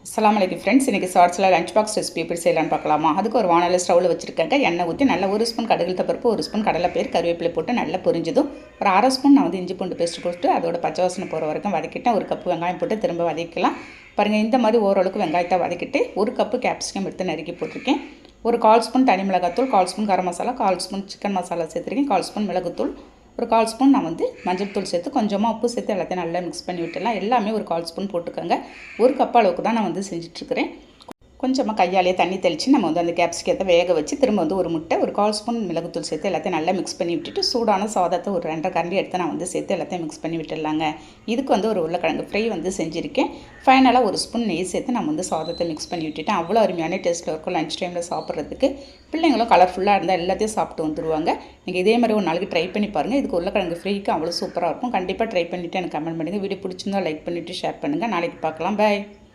அஸ்ஸலாமு அலைக்கும் ஃப்ரெண்ட்ஸ். இன்றைக்கி ஷார்ட்ஸில் லஞ்ச் பாக்ஸ் ரெசிபி எப்படி செய்யலான்னு பார்க்கலாமா. அதுக்கு ஒரு வானலில் ஸ்டவ்வில் வச்சுருக்கேங்க. எண்ணெய் ஊற்றி நல்ல ஒரு ஸ்பூன் கடுகு பருப்பு, ஒரு ஸ்பூன் கடலைப்பயிறு, கருவேப்பிலை போட்டு நல்லா பொரிஞ்சதும் ஒரு அரை ஸ்பூன் நான் வந்து இஞ்சி பூண்டு பேஸ்ட் போட்டு அதோட பச்சை வாசனை போகிற வரைக்கும் வதக்கிட்டேன். ஒரு கப்பு வெங்காயம் போட்டு திரும்ப வதக்கலாம். பாருங்கள், இந்த மாதிரி ஓரளவுக்கு வெங்காயத்தை வதக்கிட்டு ஒரு கப்பு கேப்சிகம் எடுத்து நறுக்கி போட்டிருக்கேன். ஒரு 1/4 ஸ்பூன் தனி மிளகாத்தூள், 1/4 spoon garam masala, 1/4 spoon chicken masala சேர்த்துருக்கேன், 1/4 ஸ்பூன் மிளகுத்தூள், ஒரு 1/4 ஸ்பூன் நான் வந்து மஞ்சள் தூள் சேர்த்து கொஞ்சமாக உப்பு சேர்த்து எல்லாத்தையும் நல்லா மிக்ஸ் பண்ணி விட்டுடலாம். எல்லாமே ஒரு 1/4 ஸ்பூன் போட்டுக்கோங்க. ஒரு கப் அளவுக்கு தான் நான் வந்து செஞ்சிட்ருக்கிறேன். கொஞ்சமாக கையாலே தண்ணி தெளித்து நம்ம வந்து அந்த கேப்சிகத்தை வேக வச்சு திரும்ப வந்து ஒரு முட்டை, ஒரு 1/4 ஸ்பூன் மிளகுத்தூள் சேர்த்து எல்லாத்தையும் நல்லா மிக்ஸ் பண்ணி விட்டுட்டு சூடான சாதத்தை ஒரு 2 கரண்டி எடுத்து நான் வந்து சேர்த்து எல்லாத்தையும் மிக்ஸ் பண்ணி விட்டுடலாங்க. இதுக்கு வந்து ஒரு உருளைக்கிழங்கு ஃப்ரை வந்து செஞ்சுருக்கேன். ஃபைனலாக ஒரு ஸ்பூன் நெய் சேர்த்து நம்ம வந்து சாதத்தை மிக்ஸ் பண்ணி விட்டுட்டேன். அவ்வளோ அருமையான டேஸ்ட்டில் இருக்கும் லஞ்ச் டைமில் சாப்பிட்றதுக்கு. பிள்ளைங்களும் கலர்ஃபுல்லாக இருந்தால் எல்லாத்தையும் சாப்பிட்டு வந்துடுவாங்க. நீங்கள் இதே மாதிரி ஒரு நாளைக்கு ட்ரை பண்ணி பாருங்கள். இதுக்கு உருளைக்கிழங்கு ஃப்ரைக்கு அவ்வளோ சூப்பராக இருக்கும். கண்டிப்பாக ட்ரை பண்ணிவிட்டு எனக்கு கமெண்ட் பண்ணுங்கள். வீடியோ பிடிச்சிருந்தா லைக் பண்ணிவிட்டு ஷேர் பண்ணுங்கள். நாளைக்கு பார்க்கலாம். பாய்.